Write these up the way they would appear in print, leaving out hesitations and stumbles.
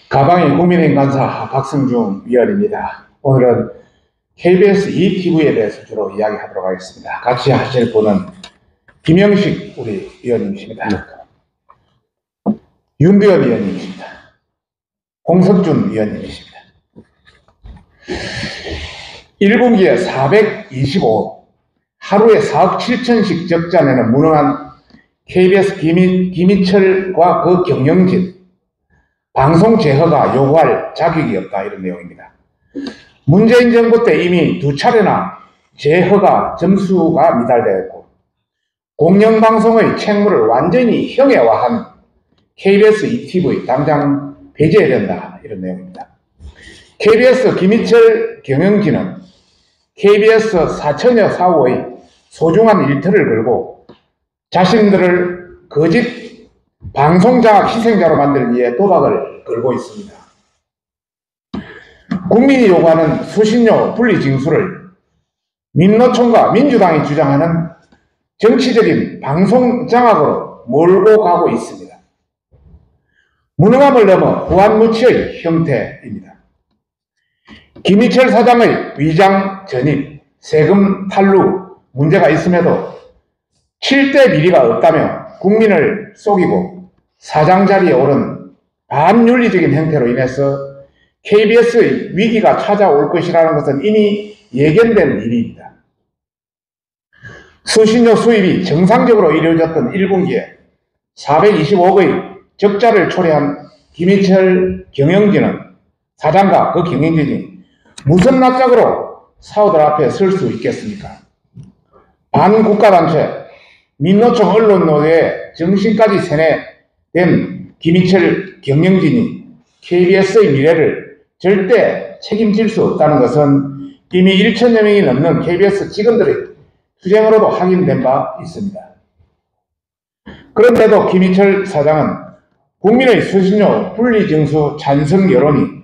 가방의 국민의힘 간사 박승중 위원입니다. 오늘은 KBS ETV에 대해서 주로 이야기하도록 하겠습니다. 같이 하실 분은 김영식 우리 위원님이십니다. 윤두현 위원님이십니다. 홍석준 위원님이십니다. 1분기에 425, 하루에 4억 7천씩 적자 내는 무능한 KBS 김희철과 그 경영진, 방송 제허가 요구할 자격이 없다, 이런 내용입니다. 문재인 정부 때 이미 2차례나 제허가 점수가 미달되었고 공영방송의 책무를 완전히 형해화한 KBS ETV 당장 배제해야 된다, 이런 내용입니다. KBS 김희철 경영진은 KBS 4천여 사후의 소중한 일터를 걸고 자신들을 거짓 방송장악 희생자로 만들기 위해 도박을 걸고 있습니다. 국민이 요구하는 수신료 분리징수를 민노총과 민주당이 주장하는 정치적인 방송장악으로 몰고 가고 있습니다. 무능함을 넘어 후한무치의 형태입니다. 김희철 사장의 위장 전입, 세금 탈루 문제가 있음에도 7대 비리가 없다며 국민을 속이고 사장 자리에 오른 반윤리적인 행태로 인해서 KBS의 위기가 찾아올 것이라는 것은 이미 예견된 일입니다. 수신료 수입이 정상적으로 이루어졌던 1분기에 425억의 적자를 초래한 김희철 경영진은 사장과 그 경영진이 무슨 낯짝으로 사우들 앞에 설 수 있겠습니까? 반국가단체 민노총 언론노조의 정신까지 세뇌된 김희철 경영진이 KBS의 미래를 절대 책임질 수 없다는 것은 이미 1천여 명이 넘는 KBS 직원들의 투쟁으로도 확인된 바 있습니다. 그런데도 김희철 사장은 국민의 수신료 분리징수 찬성 여론이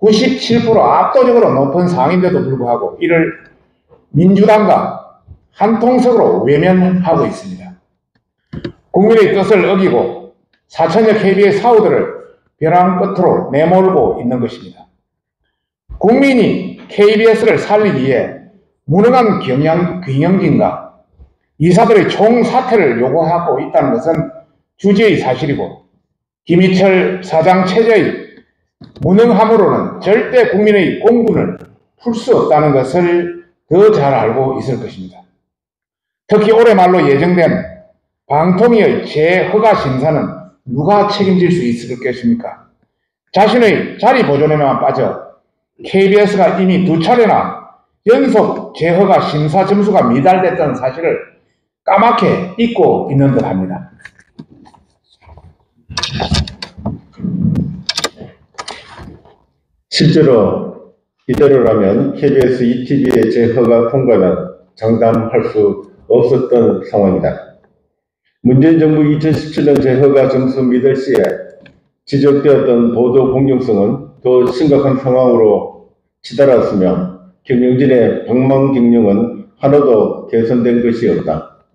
97% 압도적으로 높은 상황인데도 불구하고 이를 민주당과 한통속으로 외면하고 있습니다. 국민의 뜻을 어기고 4천여 KBS 사우들을 벼랑 끝으로 내몰고 있는 것입니다. 국민이 KBS를 살리기 위해 무능한 경영진과 이사들의 총사퇴를 요구하고 있다는 것은 주지의 사실이고 김희철 사장 체제의 무능함으로는 절대 국민의 공분을 풀 수 없다는 것을 더 잘 알고 있을 것입니다. 특히 올해 말로 예정된 방통위의 재허가 심사는 누가 책임질 수 있을 것입니까? 자신의 자리 보존에만 빠져 KBS가 이미 2차례나 연속 재허가 심사 점수가 미달됐다는 사실을 까맣게 잊고 있는 듯 합니다. 실제로 이대로라면 KBS ETV의 재허가 통과는 장담할 수 없었던 상황이다. 문재인 정부 2017년 재허가 점수 미달 시에 지적되었던 보도 공정성은 더 심각한 상황으로 치달았으며 경영진의 방망경영은 하나도 개선된 것이 없다.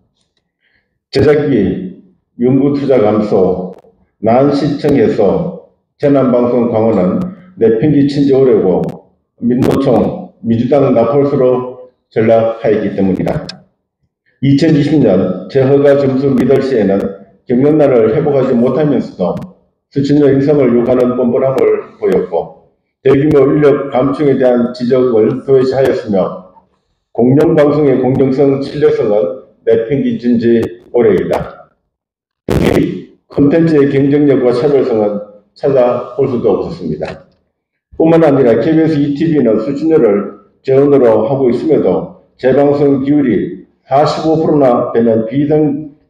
제작비, 연구투자 감소, 난시청에서 재난방송 강화는 내팽기 친지 오래고 민노총, 민주당 나폴수로 전락하였기 때문이다. 2020년 재허가 점수 미달 시에는 경영난을 회복하지 못하면서도 수신료 인상을 요구하는 뻔뻔함을 보였고 대규모 인력 감축에 대한 지적을 도외시하였으며 공영방송의 공정성, 신뢰성은 내팽개친 지 오래이다. 특히 콘텐츠의 경쟁력과 차별성은 찾아볼 수도 없었습니다. 뿐만 아니라 KBS ETV는 수신료를 재원으로 하고 있음에도 재방송 비율이 45%나 되는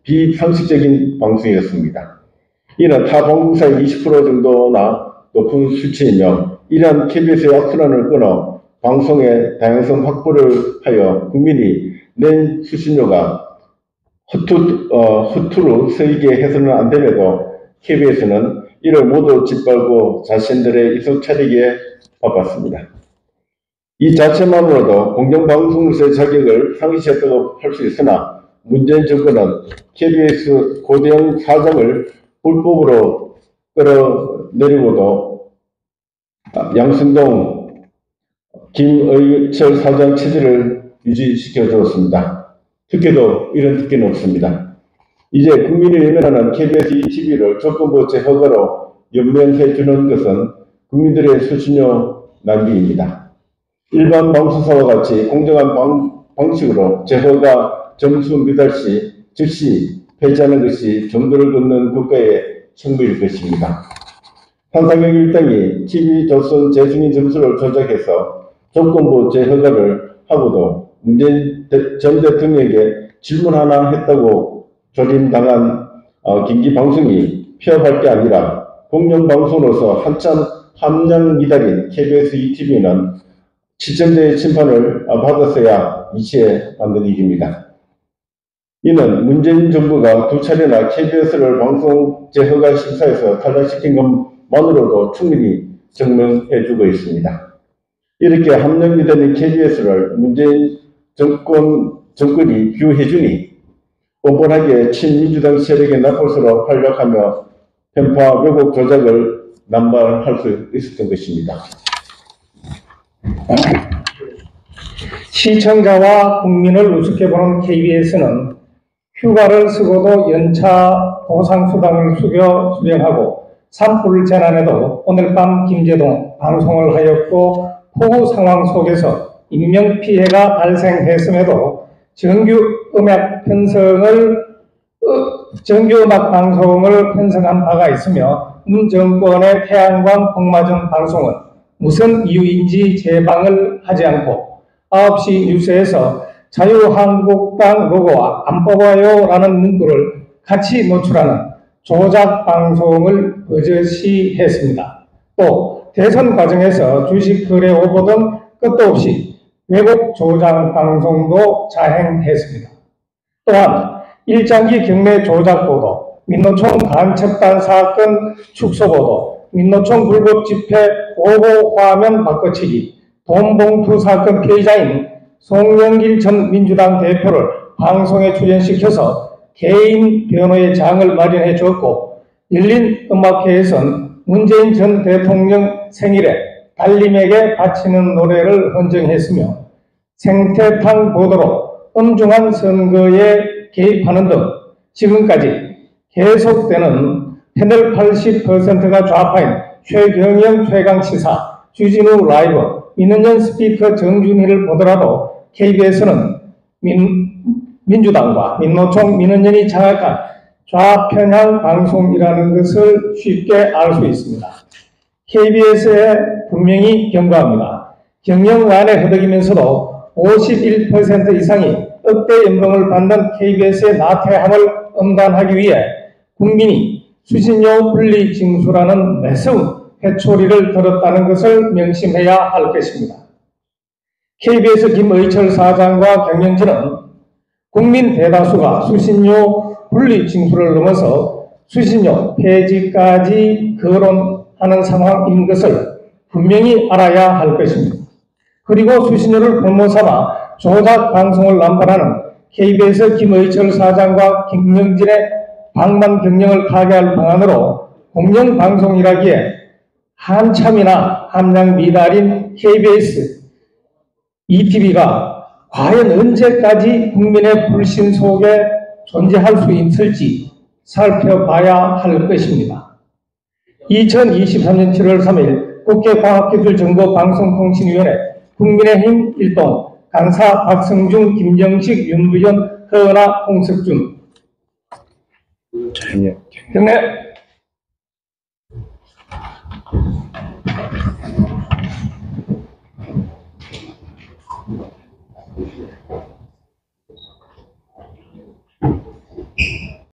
비상식적인 방송이었습니다. 이는 타 방송사의 20% 정도나 높은 수치이며 이러한 KBS의 악순환을 끊어 방송의 다양성 확보를 하여 국민이 낸 수신료가 허투루 쓰이게 해서는 안 됨에도 KBS는 이를 모두 짓밟고 자신들의 이속 차리기에 바빴습니다. 이 자체만으로도 공정방송으로서의 자격을 상실했다고 할 수 있으나 문재인 정부는 KBS 고대영 사장을 불법으로 끌어내리고도 양순동, 김의철 사장 체제를 유지시켜 주었습니다. 특혜도 이런 특혜는 없습니다. 이제 국민이 외면하는 KBS ETV를 조건부 재허가로 연명해 주는 것은 국민들의 수신료 낭비입니다. 일반 방송사와 같이 공정한 방식으로 재허가 점수 미달 시 즉시 폐지하는 것이 정도를 걷는 국가의 책무일 것입니다. 한상혁 일당이 TV조선 재승인 점수를 조작해서 조건부 재허가를 하고도 문재인 전 대통령에게 질문 하나 했다고 조림당한 긴기방송이 폐업할 게 아니라 공영방송으로서 한참 함량 미달인 KBS ETV는 시청자의 심판을 받았어야 이치에 만든 일입니다. 이는 문재인 정부가 2차례나 KBS를 방송 재허가 심사에서 탈락시킨 것만으로도 충분히 증명해주고 있습니다. 이렇게 함량미달인 KBS를 문재인 정권이 비호해주니 뻔뻔하게 친민주당 세력의 나폴수로 활약하며 편파 왜곡 조작을 남발할 수 있었던 것입니다. 시청자와 국민을 우습게 보는 KBS는 휴가를 쓰고도 연차 보상수당을 수령하고 산불 재난에도 오늘 밤 김제동 방송을 하였고 폭우 상황 속에서 인명피해가 발생했음에도 정규음악 방송을 편성한 바가 있으며 문 정권의 태양광 복마전 방송은 무슨 이유인지 재방을 하지 않고 9시 뉴스에서 자유한국당 로고와 안 뽑아요 라는 문구를 같이 노출하는 조작 방송을 버젓이 했습니다. 또 대선 과정에서 주식 거래 오보 등 끝도 없이 왜곡 조작 방송도 자행했습니다. 또한 일장기 경매 조작 보도, 민노총 간첩단 사건 축소 보도, 민노총 불법 집회 오보 화면 바꿔치기, 돈봉투 사건 피해자인 송영길 전 민주당 대표를 방송에 출연시켜서 개인 변호의 장을 마련해 주었고, 열린음악회에선 문재인 전 대통령 생일에 달님에게 바치는 노래를 헌정했으며 생태탕 보도로 엄중한 선거에 개입하는 등 지금까지 계속되는 패널 80%가 좌파인 최경영 최강시사, 주진우 라이브, 민은전 스피커 정준희를 보더라도 KBS는 민주당과 민노총 민은전이 장악한 좌편향 방송이라는 것을 쉽게 알 수 있습니다. KBS에 분명히 경고합니다. 경영난에 허덕이면서도 51% 이상이 억대 연봉을 받는 KBS의 나태함을 엄단하기 위해 국민이 수신료 분리 징수라는 매서운 회초리를 들었다는 것을 명심해야 할 것입니다. KBS 김의철 사장과 경영진은 국민 대다수가 수신료 분리 징수를 넘어서 수신료 폐지까지 거론하는 상황인 것을 분명히 알아야 할 것입니다. 그리고 수신료를 볼모삼아 조작 방송을 남발하는 KBS 김의철 사장과 경영진의 방만 경영을 타개할 방안으로 공영방송이라기에 한참이나 함량 미달인 KBS ETV가 과연 언제까지 국민의 불신 속에 존재할 수 있을지 살펴봐야 할 것입니다. 2023년 7월 3일 국회과학기술정보방송통신위원회 국민의힘 일동 강사 박성중, 김정식, 윤부현, 허은하, 홍석준. 경례.